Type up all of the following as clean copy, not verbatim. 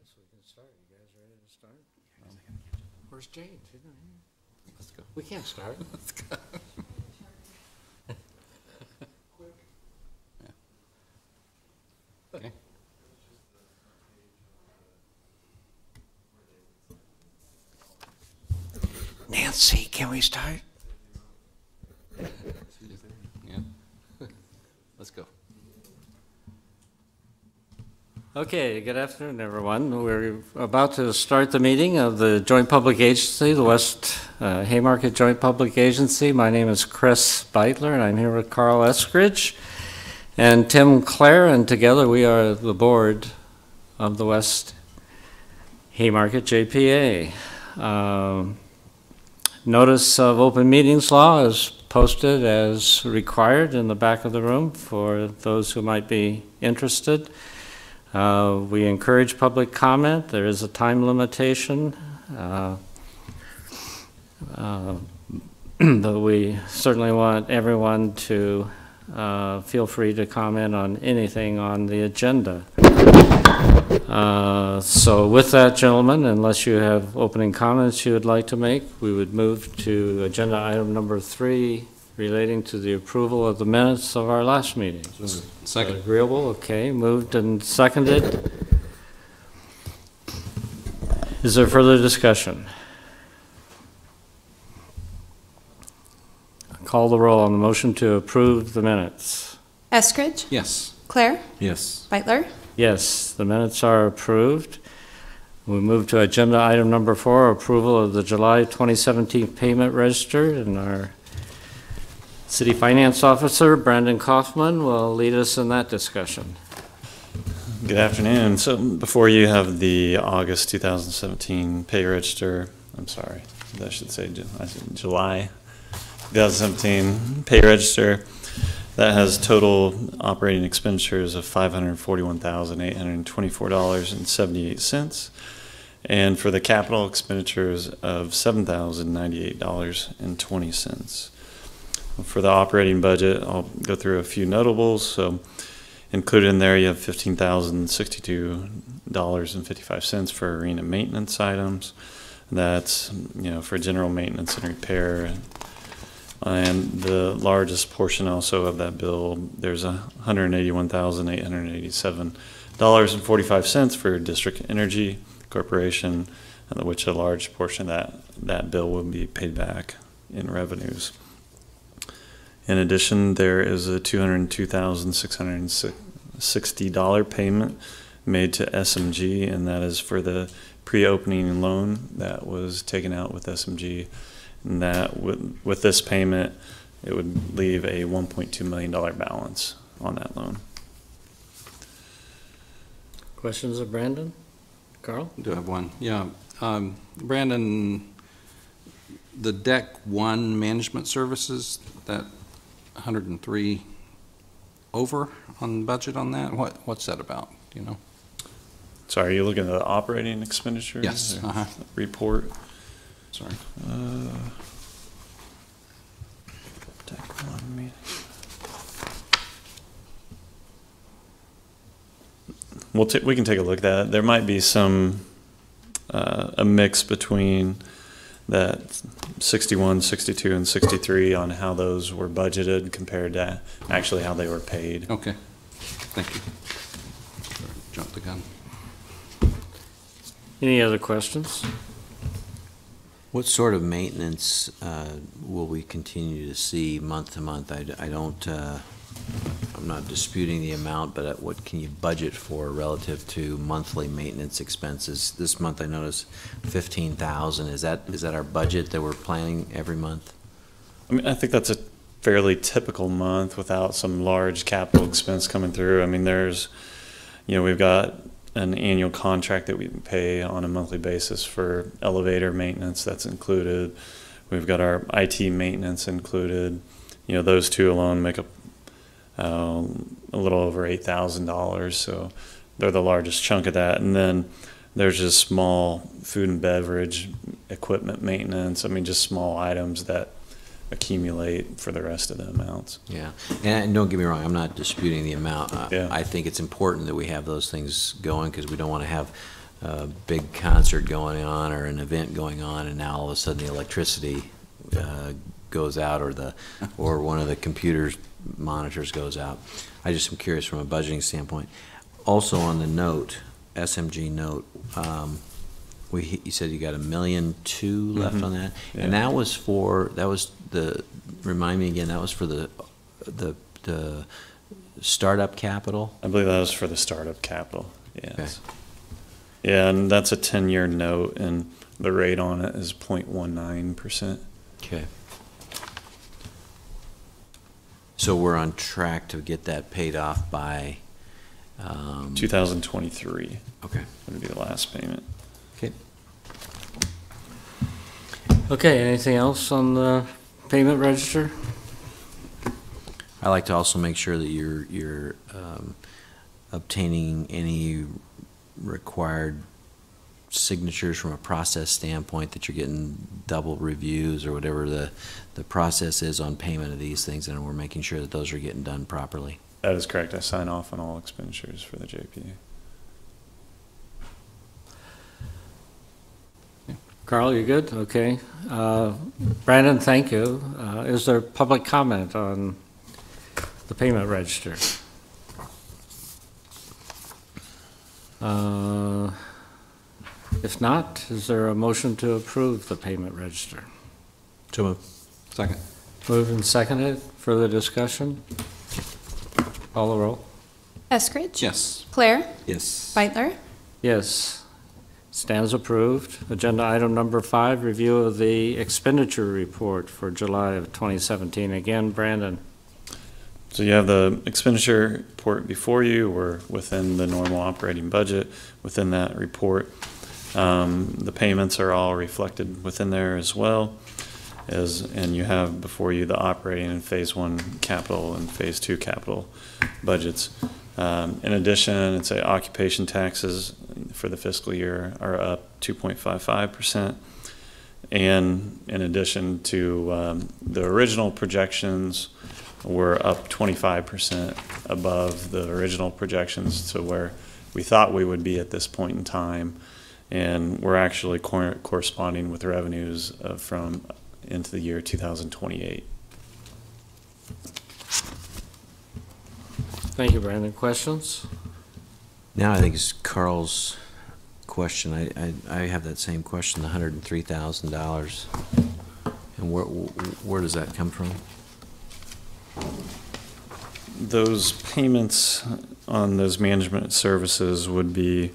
guess we can start. You guys ready to start? Where's James? He's not here. Let's go. We can't start. Let's go. Okay. Nancy, can we start? Yeah. Let's go. Okay, good afternoon, everyone. We're about to start the meeting of the Joint Public Agency, the West Haymarket Joint Public Agency. My name is Chris Beitler, and I'm here with Carl Eskridge and Tim Clare, and together we are the board of the West Haymarket JPA. Notice of open meetings law is posted as required in the back of the room for those who might be interested. We encourage public comment. There is a time limitation, but we certainly want everyone to feel free to comment on anything on the agenda. So with that, gentlemen, unless you have opening comments you would like to make, we would move to agenda item number 3 relating to the approval of the minutes of our last meeting. Second. Agreeable, okay, moved and seconded. Is there further discussion? Call the roll on the motion to approve the minutes. Eskridge? Yes. Claire? Yes. Beitler? Yes, the minutes are approved. We move to agenda item number 4, approval of the July 2017 payment register, and our City Finance Officer, Brandon Kaufman, will lead us in that discussion. Good afternoon. So before you have the August 2017 pay register, I'm sorry, I should say July 2017 pay register. That has total operating expenditures of $541,824.78, and for the capital expenditures of $7,098.20. For the operating budget, I'll go through a few notables. So included in there, you have $15,062.55 for arena maintenance items. That's, for general maintenance and repair. And the largest portion also of that bill, there's $181,887.45 for District Energy Corporation, which a large portion of that bill will be paid back in revenues. In addition, there is a $202,660 payment made to SMG, and that is for the pre-opening loan that was taken out with SMG. And that with this payment, it would leave a $1.2 million balance on that loan. Questions of Brandon? Carl? I do have one. Yeah. Brandon, the Deck 1 management services, that 103 over on budget on that? What's that about? Do you know? Sorry, are you looking at the operating expenditures? Yes. Report. Sorry. We can take a look at that. There might be some a mix between that 61, 62, and 63 on how those were budgeted compared to actually how they were paid. Okay. Thank you. Sorry, jumped the gun. Any other questions? What sort of maintenance will we continue to see month to month? I'm not disputing the amount, but what can you budget for relative to monthly maintenance expenses? This month I noticed $15,000. Is that our budget that we're planning every month? I mean, I think that's a fairly typical month without some large capital expense coming through. I mean, we've got an annual contract that we pay on a monthly basis for elevator maintenance. That's included. We've got our IT maintenance included. Those two alone make up a little over $8,000. So they're the largest chunk of that. And then there's just small food and beverage equipment maintenance. I mean, just small items that accumulate for the rest of the amounts. Yeah, and don't get me wrong, I'm not disputing the amount. Yeah. I think it's important that we have those things going because we don't want to have a big concert going on or an event going on, and now all of a sudden the electricity goes out, or one of the computer's monitors goes out. I just am curious from a budgeting standpoint. Also on the note, SMG note, you said you got $1.2 million left on that, Yeah. and remind me again, that was for the startup capital? I believe that was for the startup capital, yes. Okay. Yeah, and that's a 10-year note, and the rate on it is 0.19%. Okay. So we're on track to get that paid off by? 2023 Okay. would be the last payment. Okay. Okay, anything else on the payment register? I like to also make sure that you're obtaining any required signatures from a process standpoint, that you're getting double reviews or whatever the process is on payment of these things, and we're making sure that those are getting done properly. That is correct. I sign off on all expenditures for the JPA. Carl, you good? Okay. Brandon, thank you. Is there public comment on the payment register? If not, is there a motion to approve the payment register? So moved. Second. Moved and seconded. Further discussion? Call the roll. Eskridge? Yes. Claire? Yes. Beitler? Yes. Stands approved. Agenda item number 5, review of the expenditure report for July of 2017. Again, Brandon. So you have the expenditure report before you. We're within the normal operating budget within that report. The payments are all reflected within there as well. And you have before you the operating and phase 1 capital and phase 2 capital budgets. In addition, it's a occupation taxes for the fiscal year are up 2.55%. And in addition to the original projections, we're up 25% above the original projections to where we thought we would be at this point in time. And we're actually corresponding with revenues from into the year 2028. Thank you, Brandon. Questions? Now I think it's Carl's question. I have that same question, the $103,000. And where does that come from? Those payments on those management services would be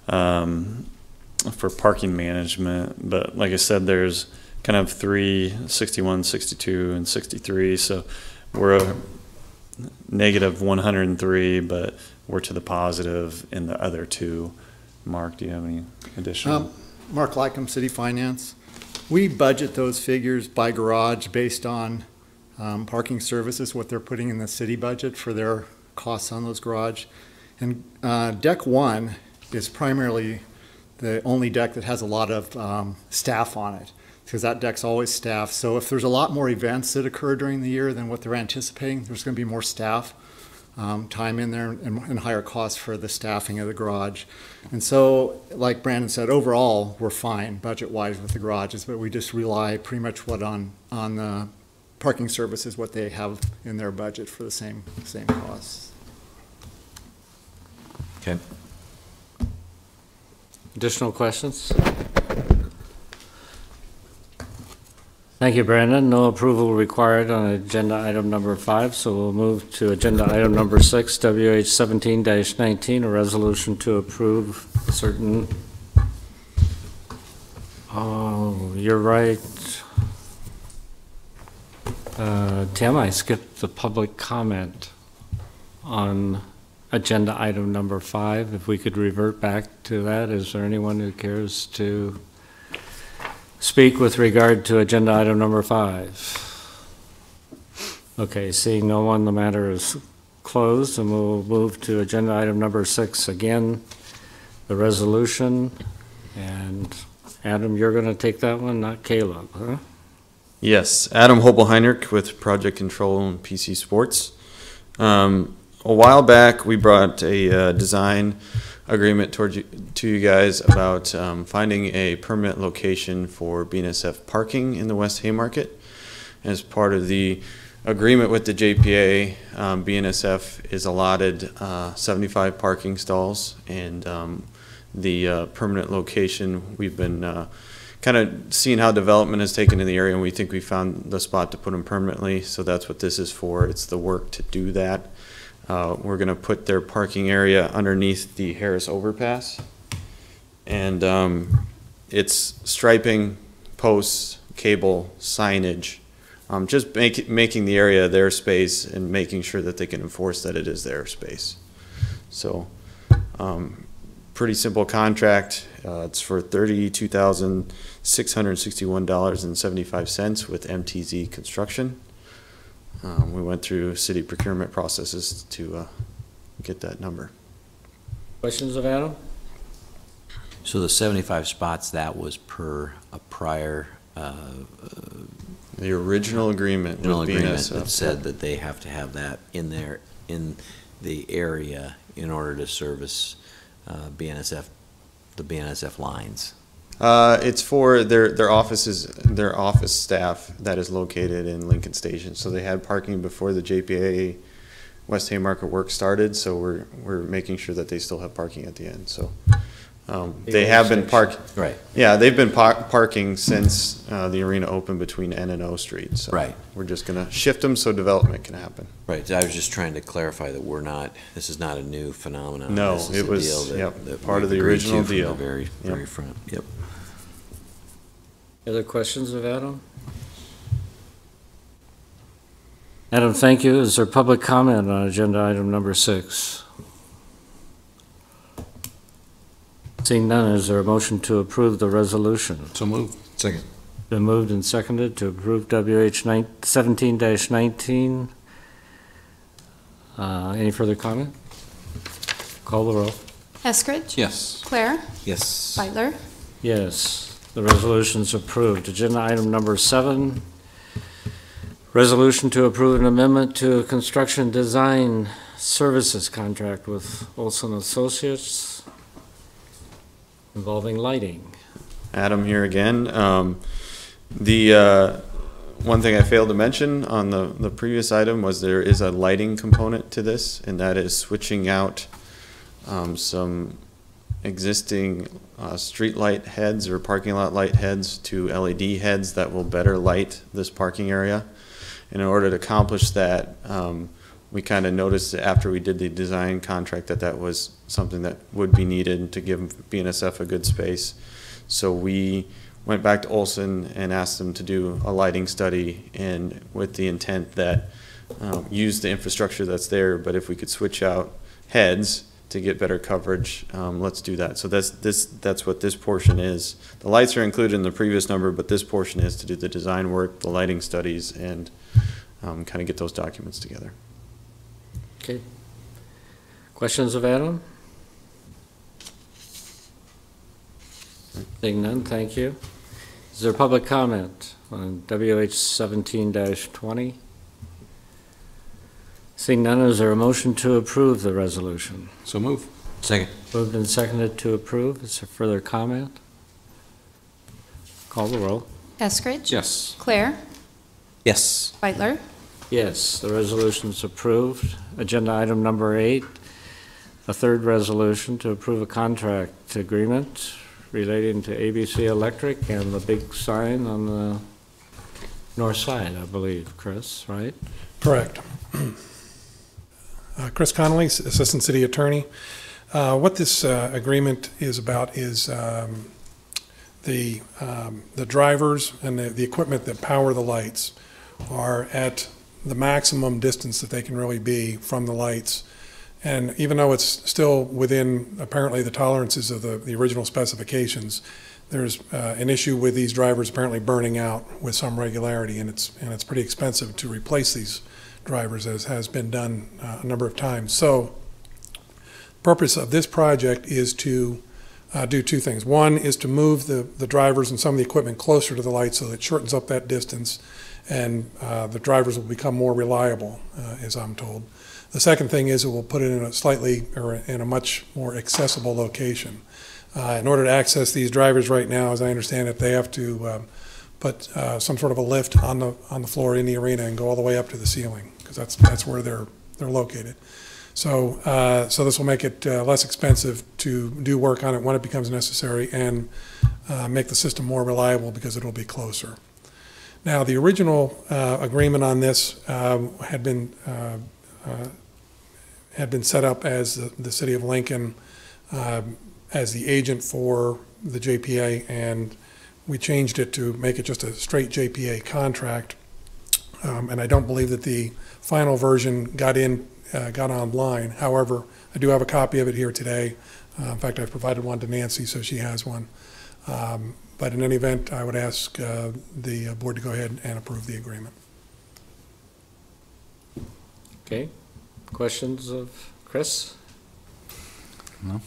for parking management, but like I said, there's kind of 3, 61, 62, and 63, so we're a negative 103, but we're to the positive in the other 2. Mark, do you have any additional? Mark Lycum, City Finance. We budget those figures by garage based on parking services, what they're putting in the city budget for their costs on those garage. And deck 1 is primarily the only deck that has a lot of staff on it, because that deck's always staffed. So if there's a lot more events that occur during the year than what they're anticipating, there's going to be more staff time in there and higher costs for the staffing of the garage. And so, like Brandon said, overall, we're fine budget-wise with the garages, but we just rely pretty much on the parking services, what they have in their budget for the same costs. Okay. Additional questions? Thank you, Brandon. No approval required on agenda item number 5, so we'll move to agenda item number 6, WH 17-19, a resolution to approve certain. Oh, you're right. Tim, I skipped the public comment on agenda item number 5. If we could revert back to that, is there anyone who cares to speak with regard to agenda item number 5? Okay, seeing no one, the matter is closed, and we'll move to agenda item number 6. Again, the resolution, and Adam, you're going to take that one, not Caleb, huh? Yes, Adam Hobel-Heinrich with Project Control and PC Sports. A while back, we brought a design agreement to you guys about finding a permanent location for BNSF parking in the West Haymarket. As part of the agreement with the JPA, BNSF is allotted 75 parking stalls, and the permanent location, we've been kind of seeing how development has taken in the area, and we think we found the spot to put them permanently, so that's what this is for. It's the work to do that. We're going to put their parking area underneath the Harris overpass, and it's striping, posts, cable, signage, just making the area their space and making sure that they can enforce that it is their space. So pretty simple contract. It's for $32,661.75 with MTZ Construction. We went through city procurement processes to get that number. Questions of Adam? So the 75 spots, that was per a prior The original agreement with agreement that BNSF. said that they have to have that in the area in order to service BNSF, the BNSF lines. It's for their offices, their office staff that is located in Lincoln Station. So they had parking before the JPA West Haymarket work started. So we're making sure that they still have parking at the end. So they have been parking. Right. Yeah, they've been parking since the arena opened between N and O Street. So Right. we're just gonna shift them so development can happen. Right. I was just trying to clarify that this is not a new phenomenon. No, This is it a was, deal that- yep, that part we of the agreed original to from deal. the very Yep. front. Yep. Other questions of Adam? Adam, thank you. Is there public comment on agenda item number 6? Seeing none, is there a motion to approve the resolution? So moved. Second. Been moved and seconded to approve WH 17-19. Any further comment? Call the roll. Eskridge? Yes. Claire? Yes. Beitler? Yes, the resolution's approved. Agenda item number 7, resolution to approve an amendment to a construction design services contract with Olson Associates involving lighting. Adam here again. The one thing I failed to mention on the previous item was there is a lighting component to this, and that is switching out some existing street light heads or parking lot light heads to LED heads that will better light this parking area. And in order to accomplish that, we kind of noticed after we did the design contract that was something that would be needed to give BNSF a good space. So we went back to Olson and asked them to do a lighting study, and with the intent that use the infrastructure that's there, but if we could switch out heads to get better coverage, let's do that. So that's what this portion is. The lights are included in the previous number, but this portion is to do the design work, the lighting studies, and kind of get those documents together. Okay. Questions of Adam? Seeing none, thank you. Is there public comment on WH 17-20? Seeing none, is there a motion to approve the resolution? So moved. Second. Moved and seconded to approve. Is there further comment? Call the roll. Eskridge? Yes. Claire? Yes. Beitler? Yes, the resolution is approved. Agenda item number 8, a third resolution to approve a contract agreement relating to ABC Electric and the big sign on the north side, I believe, Chris, right? Correct. Chris Connolly, Assistant City Attorney. What this agreement is about is the drivers and the equipment that power the lights are at the maximum distance that they can really be from the lights. And even though it's still within apparently the tolerances of the original specifications, there's an issue with these drivers apparently burning out with some regularity, and it's pretty expensive to replace these drivers, as has been done a number of times. So the purpose of this project is to do two things. One is to move the drivers and some of the equipment closer to the lights so that it shortens up that distance, and the drivers will become more reliable, as I'm told. The second thing is it will put it in a slightly, or in a much more accessible location. In order to access these drivers right now, as I understand it, they have to put some sort of a lift on the floor in the arena and go all the way up to the ceiling, because that's where they're located. So this will make it less expensive to do work on it when it becomes necessary, and make the system more reliable because it'll be closer. Now, the original agreement on this had been set up as the City of Lincoln as the agent for the JPA, and we changed it to make it just a straight JPA contract. And I don't believe that the final version got online. However, I do have a copy of it here today. In fact, I've provided one to Nancy, so she has one. But in any event, I would ask the board to go ahead and approve the agreement. Okay. Questions of Chris? No?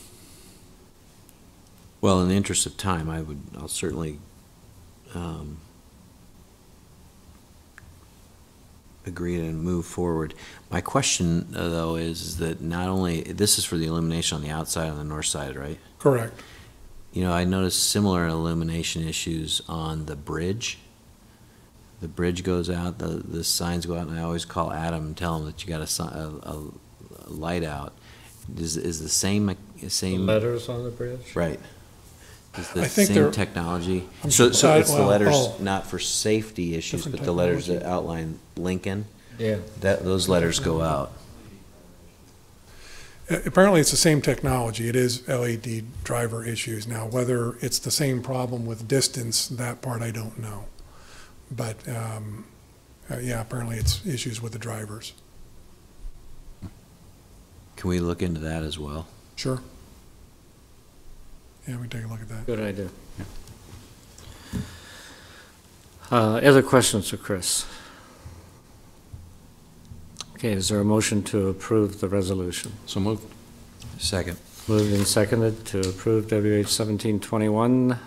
Well, in the interest of time, I'll certainly agree and move forward. My question, though, is that not only, this is for the illumination on the outside on the north side, right? Correct. You know, I noticed similar illumination issues on the bridge. The bridge goes out, the signs go out, and I always call Adam and tell him that you got a light out. Is the same Letters on the bridge? right? Is the I think same they're- technology? I'm So sorry, it's the well, letters oh. not for safety issues, Different but the letters technology. that outline Lincoln. Yeah. Those letters go out. Apparently, it's the same technology. It is LED driver issues. Now, whether it's the same problem with distance, that part I don't know. But, yeah, apparently it's issues with the drivers. Can we look into that as well? Sure. Yeah, we can take a look at that. Good idea. Other questions for Chris? Okay, is there a motion to approve the resolution? So moved. Second. Moved and seconded to approve WH 1721.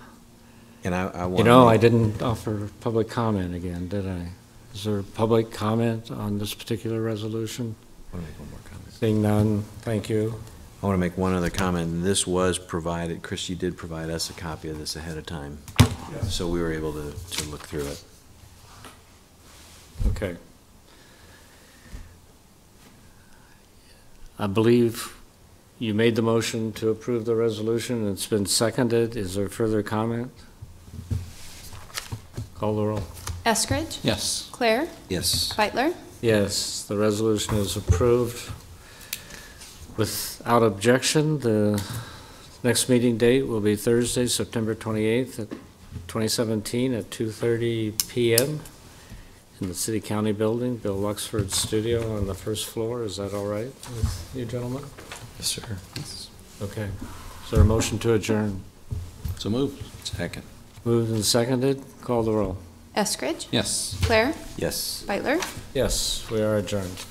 And I want You know, I didn't offer public comment again, did I? Is there public comment on this particular resolution? I want to make one more comment. Seeing none, thank you. I want to make one other comment. This was provided, Chris, you did provide us a copy of this ahead of time. So we were able to look through it. Okay. I believe you made the motion to approve the resolution, and it's been seconded. Is there further comment? Call the roll. Eskridge? Yes. Claire? Yes. Beitler? Yes, the resolution is approved. Without objection, the next meeting date will be Thursday, September 28th, 2017, at 2:30 p.m. in the City County Building, Bill Luxford's studio on the first floor. Is that all right with you gentlemen? Yes, sir. Okay. Is there a motion to adjourn? So moved. Second. Moved and seconded. Call the roll. Eskridge? Yes. Claire? Yes. Beitler? Yes, we are adjourned.